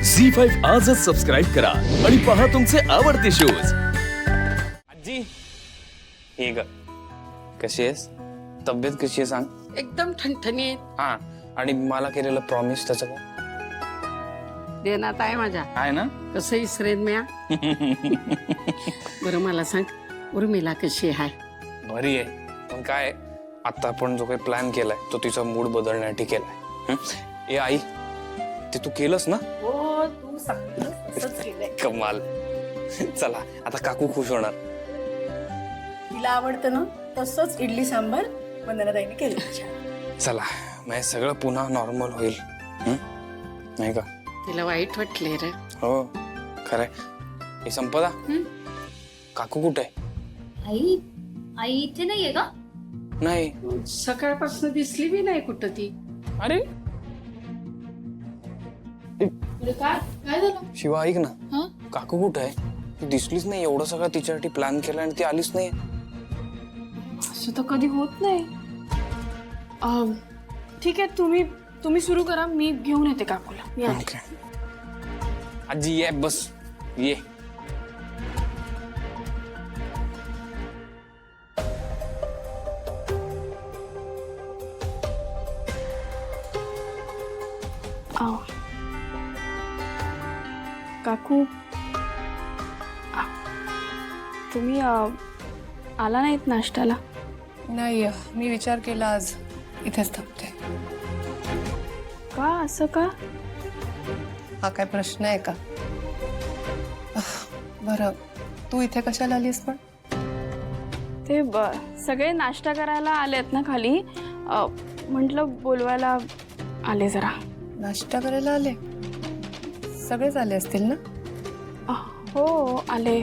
झी5 आजच सबस्क्राईब करा आणि पहा तुमचे आवडते शोज। आजी हे ग कशी आहेस? तब्येत कशी आहे सांग? एकदम ठणठणीत हा आणि मला केलेलं प्रॉमिस त्याचं काय? देण्यात आहे माझ्या आहे ना? कसं इसरेन म्या बरं मला सांग उर्मिला कशी आहे? बरी आहे पण काय आता आपण जो काही प्लॅन केलाय तो तिचा मूड बदलण्यासाठी केलाय। ए आई ते तू केलंस ना? हो तू तसंच केलंय। कमाल। चला आता काकू खुश होणार। तिला आवडतं ना तसंच इडली सांबार वंदनाताईने केलं। चला मग सगळं पुन्हा नॉर्मल होईल नाही का? तिला वाईट वाटले रे। हो खरंय। हे संपदा काकू कुठे आहे? आई आई इथे नाहीये का? नाही। सकाळपासून दिसली बी नाही कुठं ती। अरे काय काय झालं? शिवा ऐक ना, काकू कुठे आहे? ती दिसलीच नाही। एवढं सगळं तिच्यासाठी प्लॅन केला आणि ती आलीच नाही। असं तर कधी होत नाही। ठीक आहे तुम्ही सुरू करा, मी घेऊन येते काकूला। मी आले। ओके आजी ये बस ये। काकू तुम्ही आला नाहीत नाश्त्याला? नाही मी विचार केला आज इथेच थांबते। का असं का? हा काय प्रश्न आहे का? बरं तू इथे कशाला आलीस पण? ते सगळे नाश्ता करायला आलेत ना खाली, म्हटलं बोलवायला आले जरा। नाश्ता करायला आले? सगळेच आले असतील ना? हो आले।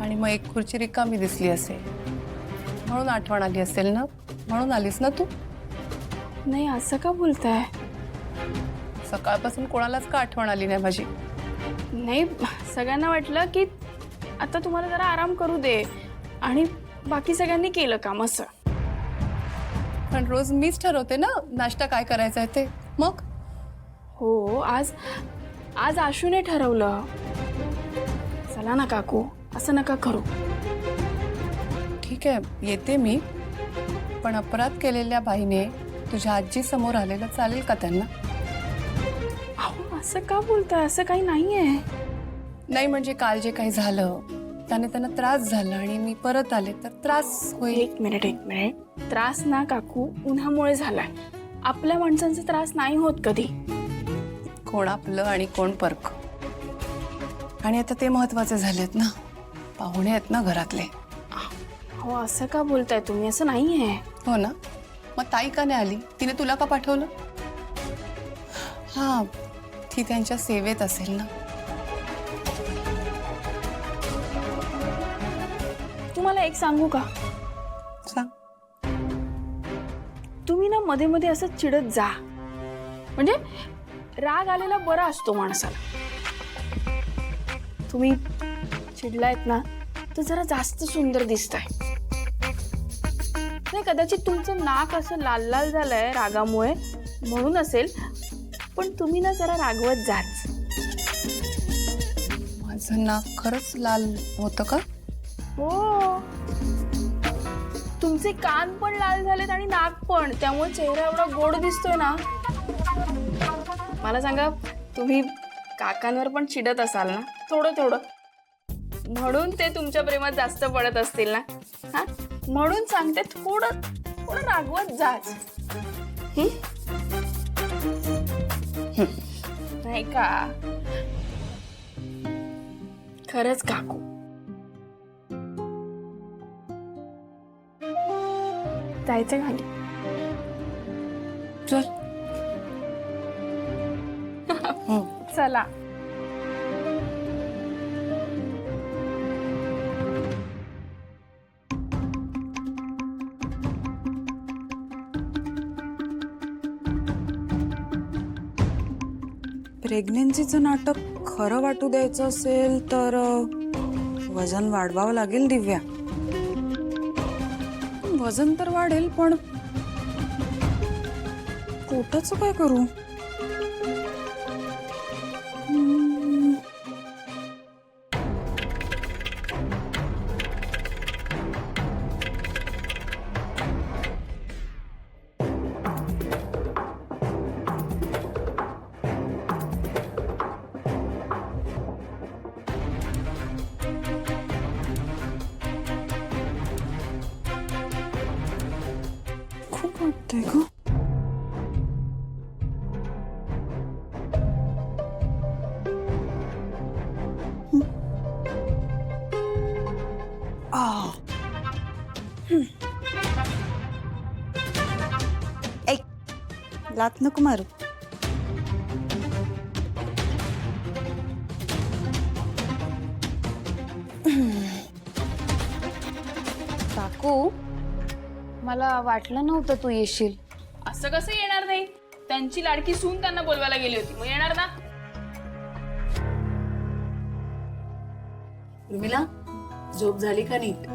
आणि मग एक खुर्ची रिकामी दिसली असेल म्हणून आठवण आली असेल ना? म्हणून आलीस ना तू? नाही असं का बोलताय? सकाळपासून कोणालाच का आठवण आली नाही माझी? नाही सगळ्यांना वाटलं की आता तुम्हाला जरा आराम करू दे आणि बाकी सगळ्यांनी केलं काम असं। पण रोज मीच ठरवते ना नाश्ता काय करायचा आहे ते। मग हो आज आशूने ठरवलं। चला ना काकू असं नका करू। ठीक आहे येते मी, पण अपराध केलेल्या बाईने तुझ्या आजी समोर आलेलं चालेल का त्यांना? अहो असं का बोलताय? असं काही नाहीये। नाही म्हणजे काल जे काही झालं त्याने त्यांना त्रास झाला आणि मी परत आले तर त्रास होईल। एक मिनिट त्रास ना काकू उन्हामुळे झालाय। आपल्या माणसांचा त्रास नाही होत कधी। कोण आपलं आणि कोण परक, आणि आता ते महत्वाचे झालेत ना। पाहुणे आहेत ना घरातले। हो असं का बोलताय तुम्ही? असं नाहीये। हो ना, मग ताई का नाही आली? तिने तुला का पाठवलं? हा ती त्यांच्या सेवेत असेल ना। तुम्हाला एक सांगू का? सांग। तुम्ही ना मध्ये मध्ये असं चिडत जा, म्हणजे राग आलेला बरा असतो माणसाला। तुम्ही चिडलायत ना तर जरा जास्त सुंदर दिसताय। नाही कदाचित तुमचं नाक असं लाल लाल झालंय रागामुळे म्हणून असेल, पण तुम्ही ना जरा रागवत जाच। माझं नाक खरंच लाल होतं का? हो तुमचे कान पण लाल झालेत आणि नाक पण, त्यामुळे चेहरा एवढा गोड दिसतोय ना। मला सांगा तुम्ही काकांवर पण चिडत असाल ना थोडं थोडं, म्हणून ते तुमच्या प्रेमात जास्त पडत असतील ना। हा म्हणून सांगते थोडं थोडं रागवत जाच। नाही का? खरंच काकू। जायचं खाली? चल चला। प्रेग्नेन्सीचं नाटक खरं वाटू द्यायचं असेल तर वजन वाढवावं लागेल दिव्या। वजन तर वाढेल पण पोटाचं काय करू? वाटतंय ग? ऐक, लात नको मारू. काकू मला वाटलं नव्हतं तू येशील. असं कसं येणार नाही? त्यांची लाडकी सून त्यांना बोलवायला गेली होती, मग येणार ना. उर्मिला झोप झाली का नीट?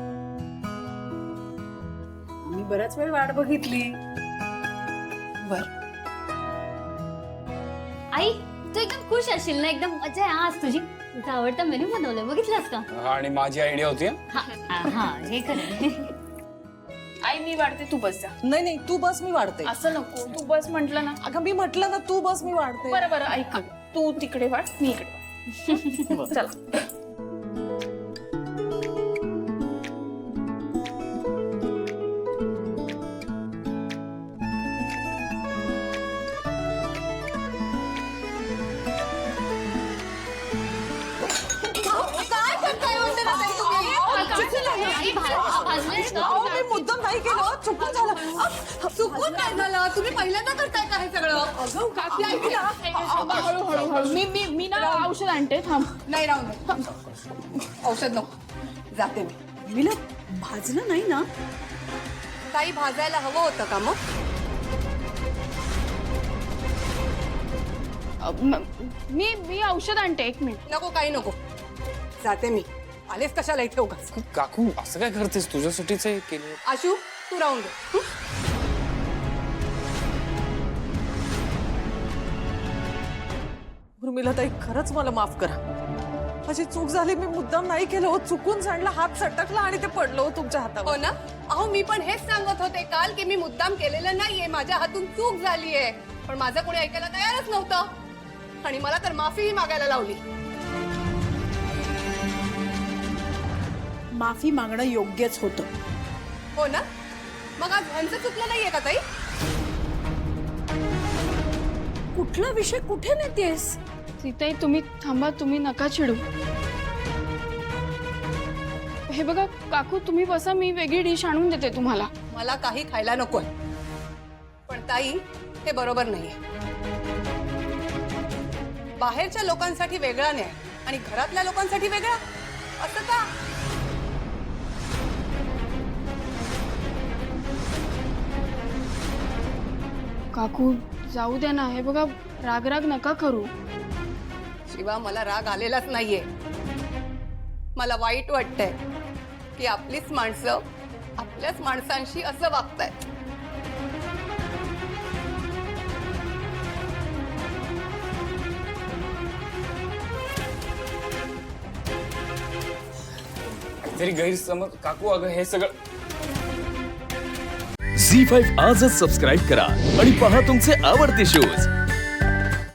आम्ही बराच वेळ वाट बघितली. बर. आई तू एकदम खुश असशील ना, एकदम मजा आहे आज तुझी. तुझा आवडता मेनू बनवलाय, बघितलास का? आणि माझी आयडिया होती हं? हा हे खरं. आई मी वाढते, तू बस जा. नाही नाही, तू बस, मी वाढते. असं नको, तू बस म्हंटल ना. अगं मी म्हटलं ना, तू बस, मी वाढते. बरं बरं ऐक, तू तिकडे वाढ, मी इकडे वाढ. चला. आई, भाजलेस का? अहो, मी मुद्दाम नाही केलं, चुकून झालं. चुकून काय झालं? तुम्ही पहिल्यांदा करताय का हे सगळं? काकी ऐक ना. हळू हळू हळू. मी ना औषध आणते, थांब. नाही राहून दे. औषध नको, जाते मी. मिला भाजलं नाही ना? काही भाजायला हवं होतं का मग? मी औषध आणते, एक मिनिट. नको, काही नको, जाते मी. आलेच कशाला इथे उगाच. काकू असं काय करतेस? तुझ्यासाठीच हे केलं. आशू तू राहून दे. हं? उर्मिला ताई, खरंच मला माफ करा. माझी चूक झाली, मी मुद्दाम नाही केलं हो. चुकून सांडला, हात सटकला आणि ते पडलं हो तुमच्या हातावर. हो ना? अहो मी पण हेच सांगत होते काल की मी मुद्दाम केलेलं नाहीये, माझ्या हातून चूक झालीये. पण माझं कोणी ऐकायला तयारच नव्हतं आणि मला तर माफीही मागायला लावली. माफी मागणं योग्यच होतं. हो ना? मग आज ह्यांचं चुकलं नाहीये का ताई? कुठला विषय कुठे नेतेस? सीताई तुम्ही थांबा, तुम्ही नका चिडू. हे बघा काकू, तुम्ही बसा, मी वेगळी डिश आणून देते तुम्हाला. मला काही खायला नकोय. पण ताई हे बरोबर नाहीये. बाहेरच्या लोकांसाठी वेगळा न्याय आणि घरातल्या लोकांसाठी वेगळा, असं का? काकू जाऊ द्या ना. हे बघा राग राग नका करू. शिवा मला राग आलेलाच नाहीये. मला वाईट वाटतंय की आपलीच माणसं आपल्याच माणसांशी असं वागतायत. तरी गैरसमज काकू, अगं हे सगळं. झी5 आजच सबस्क्राईब करा आणि पहा तुमचे आवडते शोज